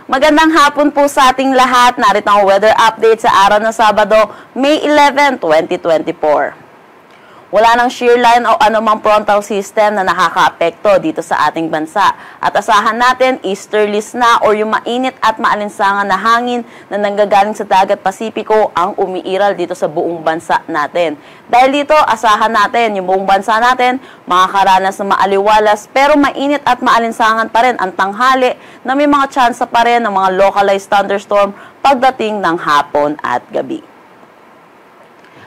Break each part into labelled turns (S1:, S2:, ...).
S1: Magandang hapon po sa ating lahat. Narito ang weather update sa araw ng Sabado, May 11, 2024. Wala nang shear line o anumang frontal system na nakakaapekto dito sa ating bansa. At asahan natin, easterlies na o yung mainit at maalinsangan na hangin na nanggagaling sa dagat Pasipiko ang umiiral dito sa buong bansa natin. Dahil dito, asahan natin yung buong bansa natin, makakaranas ng maaliwalas pero mainit at maalinsangan pa rin ang tanghali na may mga tsansa pa rin ng mga localized thunderstorm pagdating ng hapon at gabi.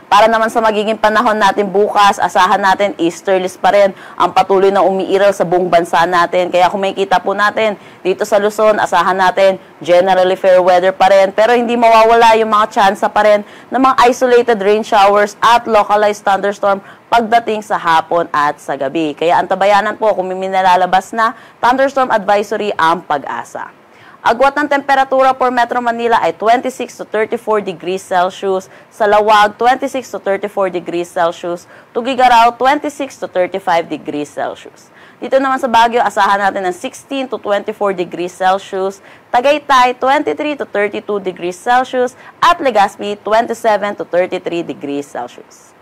S1: Para naman sa magiging panahon natin bukas, asahan natin easterlies pa rin ang patuloy na umiiral sa buong bansa natin. Kaya kung makikita po natin dito sa Luzon, asahan natin generally fair weather pa rin. Pero hindi mawawala yung mga tsansa pa rin ng mga isolated rain showers at localized thunderstorm pagdating sa hapon at sa gabi. Kaya antabayanan po kung may nilalabas na thunderstorm advisory ang Pag-asa. Agwat ng temperatura for Metro Manila ay 26 to 34 degrees Celsius, sa Lawag 26 to 34 degrees Celsius, Tugigaraw 26 to 35 degrees Celsius. Dito naman sa Baguio, asahan natin ng 16 to 24 degrees Celsius, Tagaytay 23 to 32 degrees Celsius, at Legazpi 27 to 33 degrees Celsius.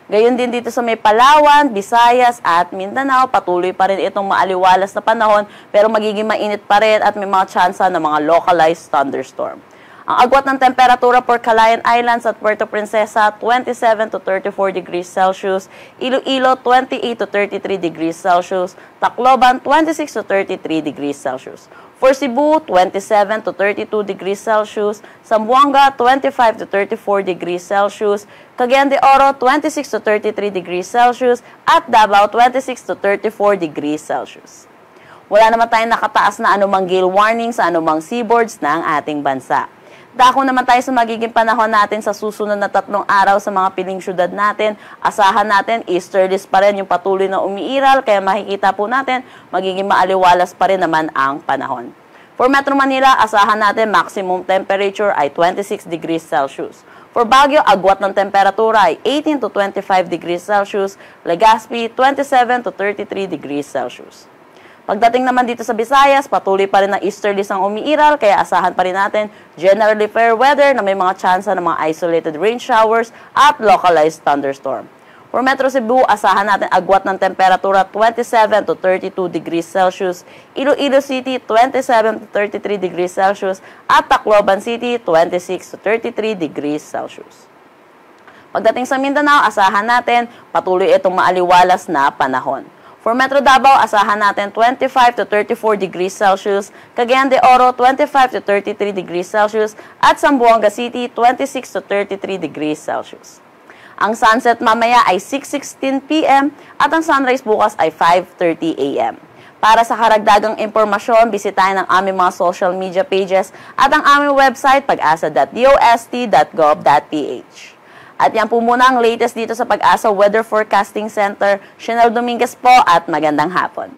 S1: Gayon din dito sa may Palawan, Visayas at Mindanao, patuloy pa rin itong maaliwalas na panahon pero magiging mainit pa rin at may mga tsansa ng mga localized thunderstorm. Ang agwat ng temperatura for Calayan Islands at Puerto Princesa, 27 to 34 degrees Celsius, Iloilo 28 to 33 degrees Celsius, Tacloban 26 to 33 degrees Celsius. For Cebu, 27 to 32 degrees Celsius, Zamboanga, 25 to 34 degrees Celsius, Cagayan de Oro, 26 to 33 degrees Celsius, at Davao, 26 to 34 degrees Celsius. Wala naman tayong nakataas na anumang gale warning sa anumang seaboards ng ating bansa. Dako naman tayo sa magiging panahon natin sa susunod na 3 araw sa mga piling syudad natin. Asahan natin, easterlies pa rin yung patuloy na umiiral, kaya makikita po natin, magiging maaliwalas pa rin naman ang panahon. For Metro Manila, asahan natin maximum temperature ay 26 degrees Celsius. For Baguio, agwat ng temperatura ay 18 to 25 degrees Celsius, Legazpi 27 to 33 degrees Celsius. Pagdating naman dito sa Visayas, patuloy pa rin ang easterlies ang umiiral, kaya asahan pa rin natin generally fair weather na may mga tsansa ng mga isolated rain showers at localized thunderstorm. For Metro Cebu, asahan natin agwat ng temperatura 27 to 32 degrees Celsius, Iloilo City 27 to 33 degrees Celsius, at Tacloban City 26 to 33 degrees Celsius. Pagdating sa Mindanao, asahan natin patuloy itong maaliwalas na panahon. For Metro Davao, asahan natin 25 to 34 degrees Celsius, Cagayan de Oro 25 to 33 degrees Celsius, at Zamboanga City 26 to 33 degrees Celsius. Ang sunset mamaya ay 6:16 p.m. at ang sunrise bukas ay 5:30 a.m. Para sa karagdagang impormasyon, bisitahin ang aming mga social media pages at ang aming website pag-asa.dost.gov.ph. At yan po muna ang latest dito sa Pag-asa Weather Forecasting Center. Chanel Dominguez po at magandang hapon.